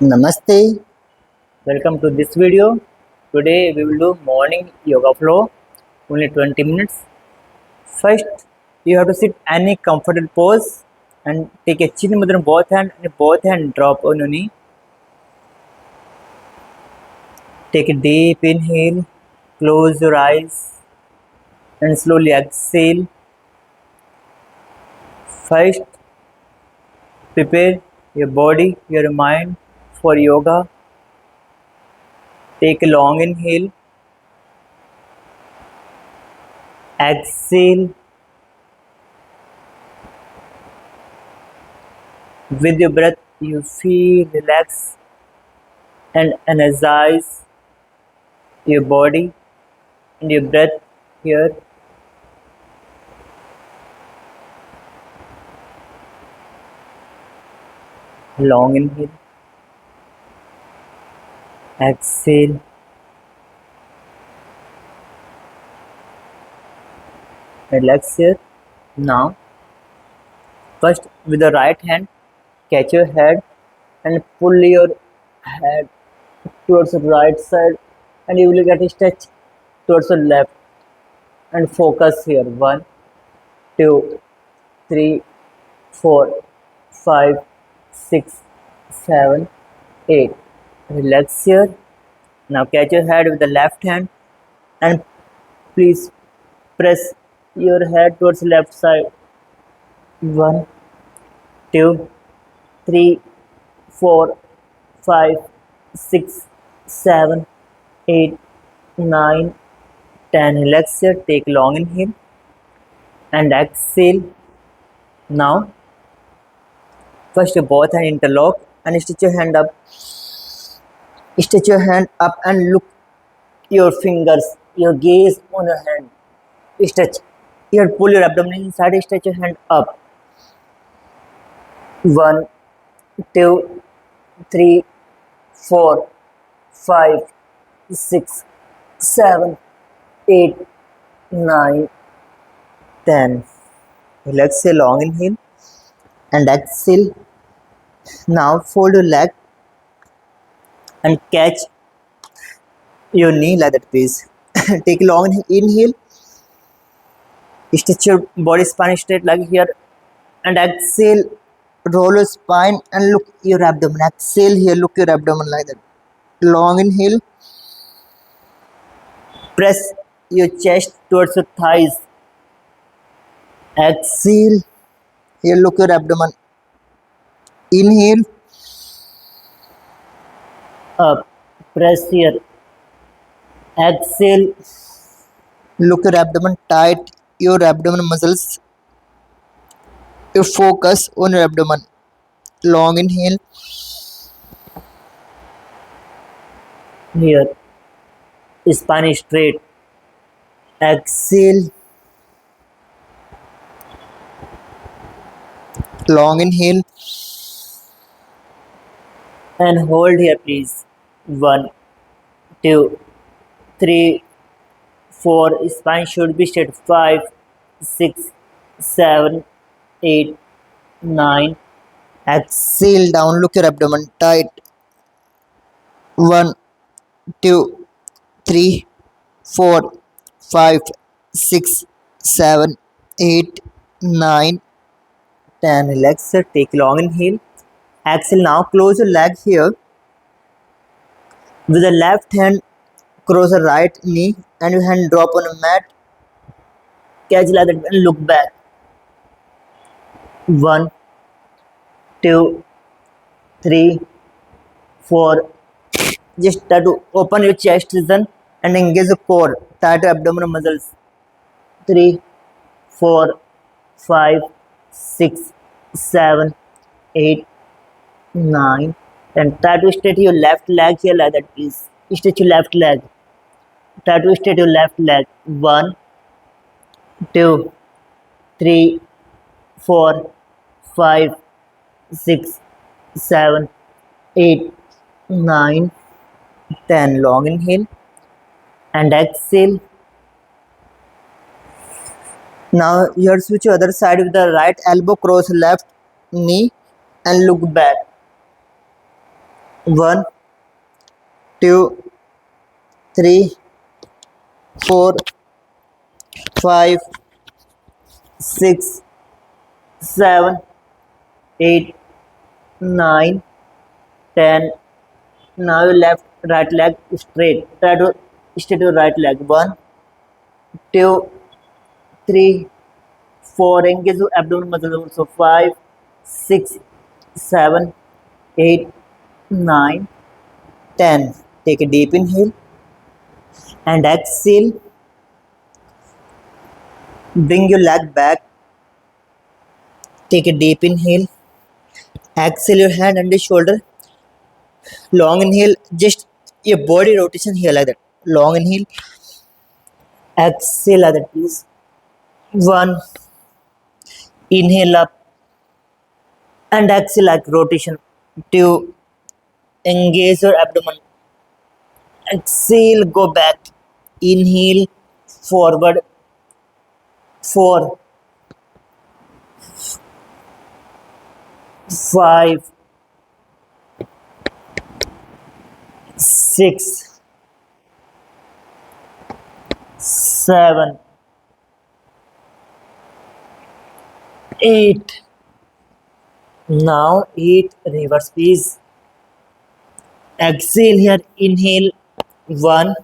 Namaste, welcome to this video. Today we will do morning yoga flow, only 20 minutes. First, you have to sit any comfortable pose and take a chin mudra in both hands and both hands drop on your knee. Take a deep inhale, close your eyes and slowly exhale. First, prepare your body, your mind for yoga. Take a long inhale, exhale. With your breath, you feel relaxed and energize your body and your breath here. Long inhale, exhale, relax here. Now, first with the right hand, catch your head and pull your head towards the right side, and you will get a stretch towards the left. And focus here. 1, 2, 3, 4, 5, 6, 7, 8. Relax here. Now catch your head with the left hand and please press your head towards the left side. 1, 2, 3, 4, 5, 6, 7, 8, 9, 10. Relax here. Take long inhale and exhale. Now, first both hand interlock and stretch your hand up. Stretch your hand up and look your fingers, your gaze on your hand. Stretch. Here, pull your abdomen inside. Stretch your hand up. 1, 2, 3, 4, 5, 6, 7, 8, 9, 10. Relax a long inhale and exhale. Now fold your leg and catch your knee like that, please. Take a long inhale. Stretch your body spine straight like here and exhale. Roll your spine and look your abdomen. Exhale here, look your abdomen like that. Long inhale. Press your chest towards your thighs. Exhale. Here, look your abdomen. Inhale. Up. Press here. Exhale. Look your abdomen tight. Your abdomen muscles. You focus on your abdomen. Long inhale. Here. Spine is straight. Exhale. Long inhale. And hold here, please. 1, 2, 3, 4. Spine should be straight. 5, 6, 7, 8, 9. Exhale down. Look your abdomen tight. 1, 2, 3, 4, 5, 6, 7, 8, 9, 10. Relax sir. Take long inhale. Exhale. Now close your leg here. With the left hand, cross the right knee and your hand drop on a mat. Catch like that and look back. 1, 2, 3, 4. Just try to open your chest region and engage the core. Tight abdominal muscles. 3, 4, 5, 6, 7, 8, 9. And try to straight your left leg here like that, please. Stretch your left leg. Try to straight your left leg. 1, 2, 3, 4, 5, 6, 7, 8, 9, 10. Long inhale and exhale. Now you have to switch to other side with the right elbow, cross left knee and look back. 1, 2, 3, 4, 5, 6, 7, 8, 9, 10. Now your left right leg straight. Try to straight your right leg. 1, 2, 3, 4. Engage your abdominal muscles also. 5, 6, 7, 8, 9, 10. Take a deep inhale and exhale. Bring your leg back. Take a deep inhale. Exhale your hand under shoulder. Long inhale. Just your body rotation here like that. Long inhale. Exhale like that, please. 1. Inhale up and exhale like rotation. 2. Engage your abdomen. Exhale, go back. Inhale, forward. 4, 5, 6, 7, 8. Now 8. Reverse, please. Exhale here. Inhale. 1.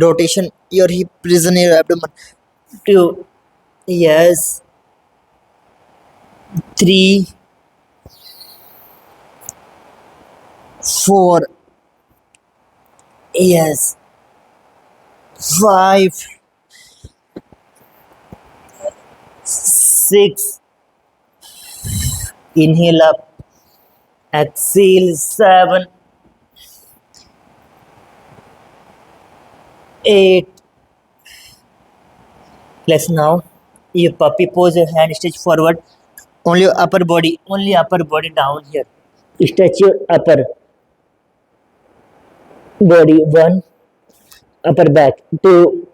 Rotation your hip, prison your abdomen. 2. Yes. 3, 4. Yes. 5, 6. Inhale up. Exhale. 7, 8. Let's now you puppy pose, your hand stretch forward. Only upper body down here. Stretch your upper body. 1, upper back. 2,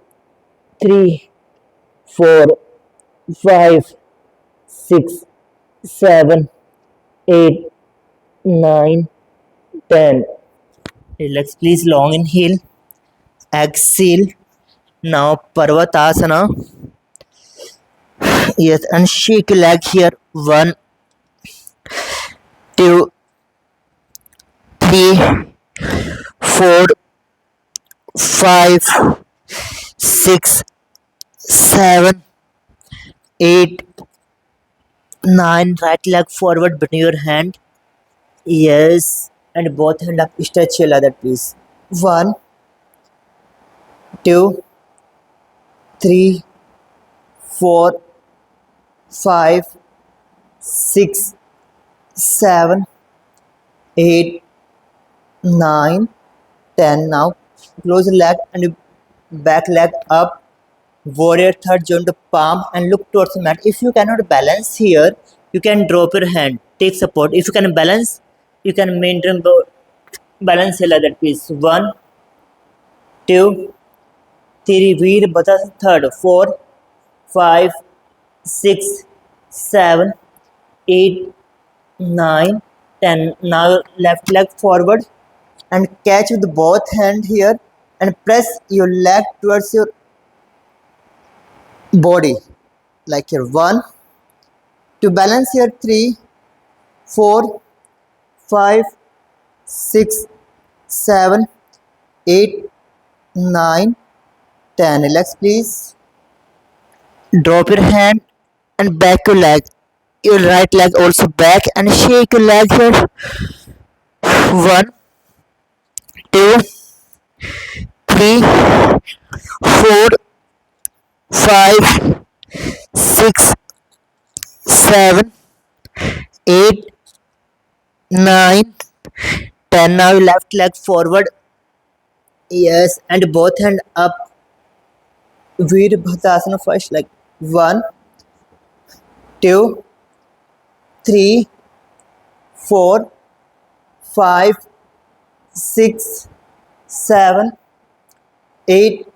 3, 4, 5, 6, 7, 8, 9, 10. Relax, please. Long inhale. Exhale. Now Parvatasana. Yes, and shake your leg here. 1, 2, 3, 4, 5, 6, 7, 8, 9. Right leg forward between your hand. Yes, and both hand up. Stretch your leg, please. 1, 2, 3, 4, 5, 6, 7, 8, 9, 10. Now close your leg and your back leg up. Warrior third, join the palm and look towards the mat. If you cannot balance here, you can drop your hand. Take support. If you can balance, you can maintain balance here like that, please. 1, 2, 3. Veer Bata third. 4, 5, 6, 7, 8, 9, 10. Now left leg forward and catch with both hand here and press your leg towards your body like here. 1, to balance here. 3, 4, 5, 6, 7, 8, 9, 10. Relax, please. Drop your hand and back your leg. Your right leg also back and shake your leg here. 1, 2, 3, 4, 5, 6, 7, 8, 9, 10. Now your left leg forward. Yes, and both hand up. Virabhadrasana first, like 1, 2, 3, 4, 5, 6, 7, 8,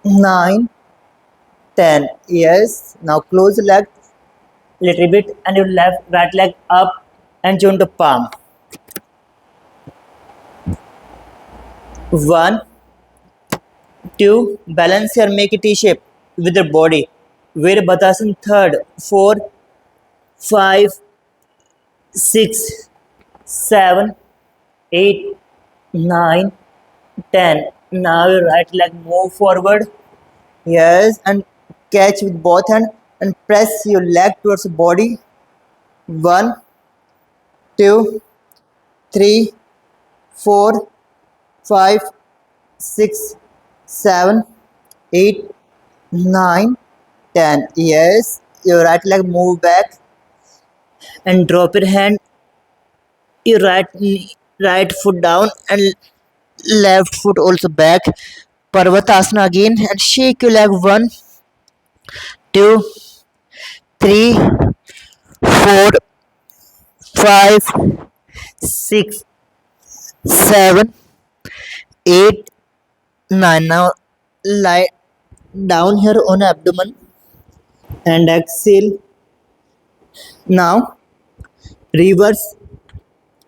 9, 10. Yes, now close the leg little bit and your left right leg up and join the palm. One, two, balance your make a T shape with your body. Virabhadrasana third. 4, 5, 6, 7, 8, 9, 10. Now your right leg move forward. Yes, and catch with both hands and press your leg towards the body. 1, 2, 3, 4, 5, 6, 7, 8, 9, 10. Yes, your right leg move back and drop your hand, your right foot down and left foot also back. Parvatasana again and shake your leg. 1, 2, 3, 4, 5, 6, 7, 8, 9. Now lie down here on abdomen and exhale. Now reverse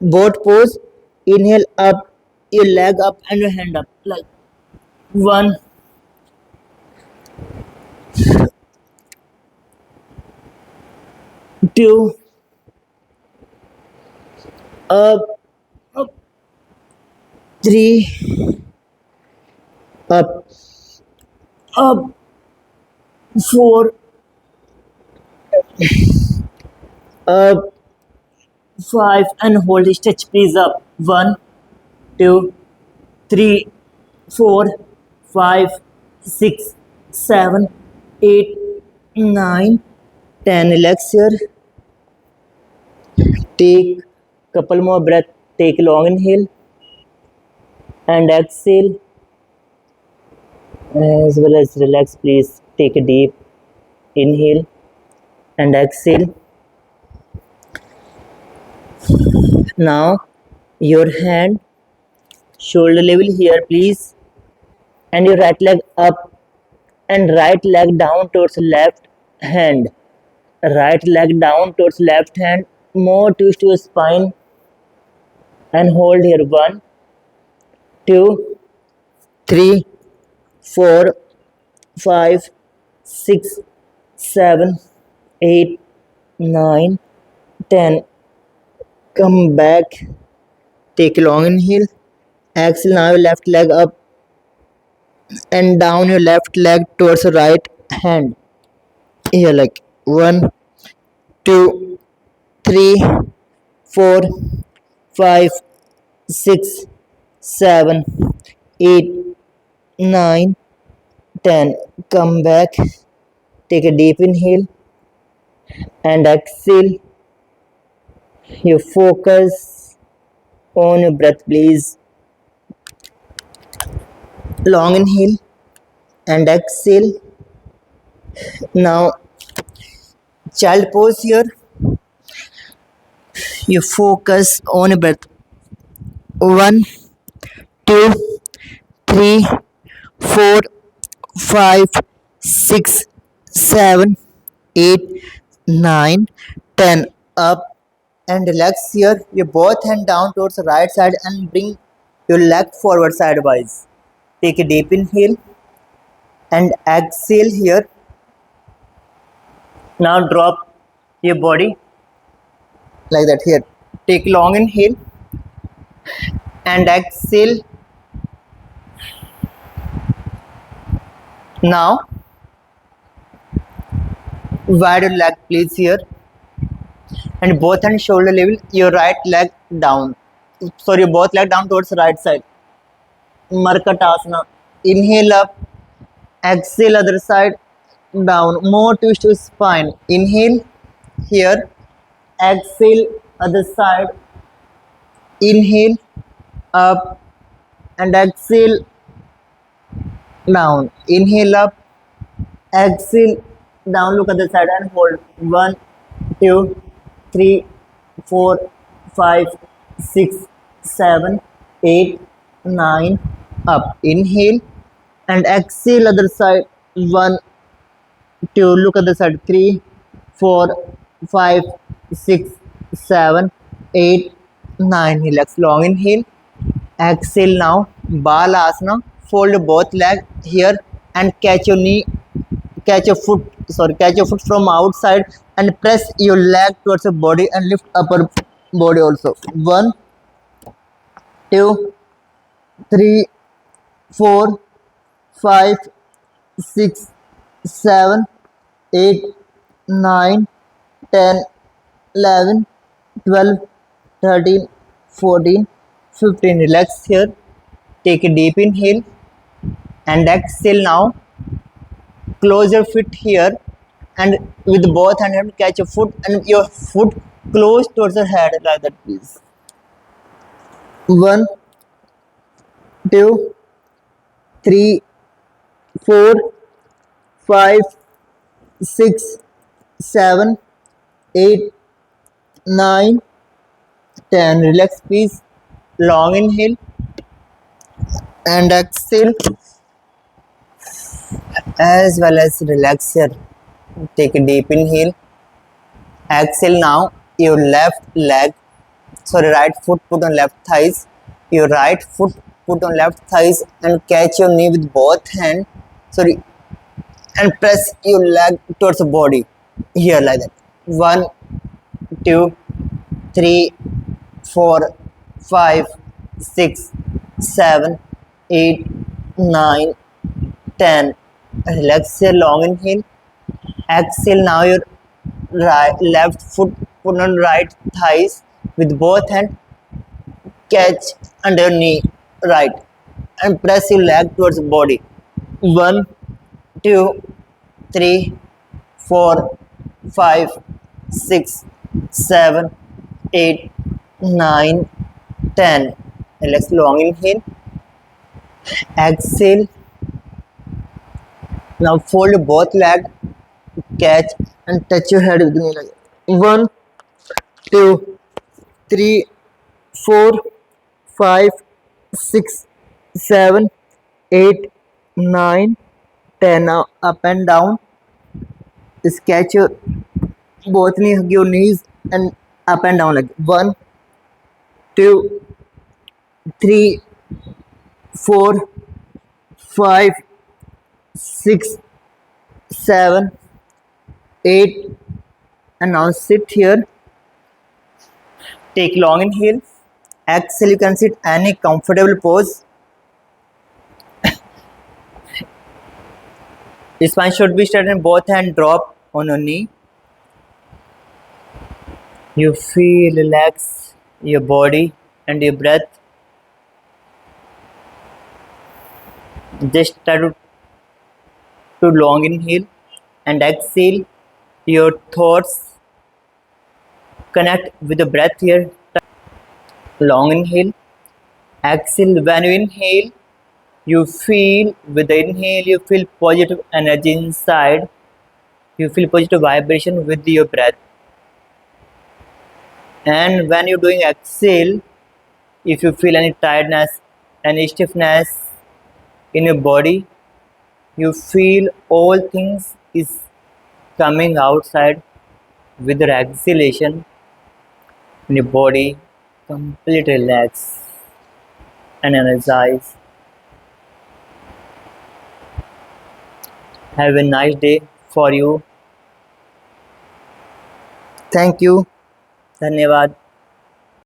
both pose. Inhale up, your leg up and your hand up. Like 1, 2, up, up, 3, up, up, 4, up, 5, and hold stretch please up. 1, 2, 3, 4, 5, 6, 7, 8, 9, 10. Relax here. Take couple more breath. Take long inhale and exhale as well as relax. Please take a deep inhale and exhale. Now your hand shoulder level here please, and your right leg up and right leg down towards left hand. Right leg down towards left hand. More twist to your spine and hold here. 1, 2, 3, 4, 5, 6, 7, 8, 9, 10. Come back. Take a long inhale. Exhale. Now your left leg up and down your left leg towards the right hand. Here, like 1, 2, 3, 4, 5, 6, 7, 8, 9, 10. Come back. Take a deep inhale and exhale. You focus on your breath, please. Long inhale and exhale. Now, child pose here. You focus on your breath. 1, 2, 3, 4, 5, 6, 7, 8, 9, 10. Up and relax here. Your both hand down towards the right side and bring your leg forward sidewise. Take a deep inhale and exhale here. Now drop your body like that here. Take long inhale and exhale. Now wide your leg please here and both hand shoulder level. Your right leg down. Sorry, both leg down towards the right side. Markatasana. Inhale up, exhale other side down. More twist to spine. Inhale here, exhale other side. Inhale up and exhale down. Inhale up, exhale down. Look at the side and hold. 1, 2, 3, 4, 5, 6, 7, 8, 9. Up. Inhale and exhale other side. 1, 2. Look at the side. 3, 4, 5, 6, 7, 8, 9. Relax. Long inhale. Exhale now. Balasana. Fold both legs here and catch your knee, catch your foot from outside and press your leg towards your body and lift upper body also. 1, 2, 3, 4, 5, 6, 7, 8, 9, 10, 11, 12, 13, 14, 15. Relax here. Take a deep inhale and exhale now. Close your feet here and with both hands catch your foot and your foot close towards your head like that, please. 1, 2, 3, 4, 5, 6, 7, 8, 9, 10. Relax, please. Long inhale and exhale as well as relax here. Take a deep inhale. Exhale now. Your right foot put on left thighs. Your right foot put on left thighs and catch your knee with both hands. Sorry, and press your leg towards the body here like that. 1, 2, 3, 4, 5, 6, 7, 8, 9, 10. Relax your long inhale. Exhale now your left foot put on right thighs with both hands. Catch under your knee right and press your leg towards the body. 1, 2, 3, 4, 5, 6, 7, 8, 9, 10. Relax long inhale. Exhale. Now fold both legs, catch and touch your head with me like 1, 2, 3, 4, 5, 6, 7, 8, 9, 10. Now up and down. Catch your both your knees and up and down like 1, 2, 3, 4, 5, 6, 7, 8, and now sit here. Take long inhale. Exhale. You can sit any comfortable pose. Spine should be straight and both hands drop on your knee. You feel relax your body and your breath. Just try to long inhale and exhale. Your thoughts connect with the breath here. Long inhale. Exhale. When you inhale, you feel with the inhale, you feel positive energy inside. You feel positive vibration with your breath. And when you're doing exhale, if you feel any tiredness, any stiffness in your body, you feel all things is coming outside with your exhalation in your body, completely relax and energize. Have a nice day for you. Thank you. धन्यवाद.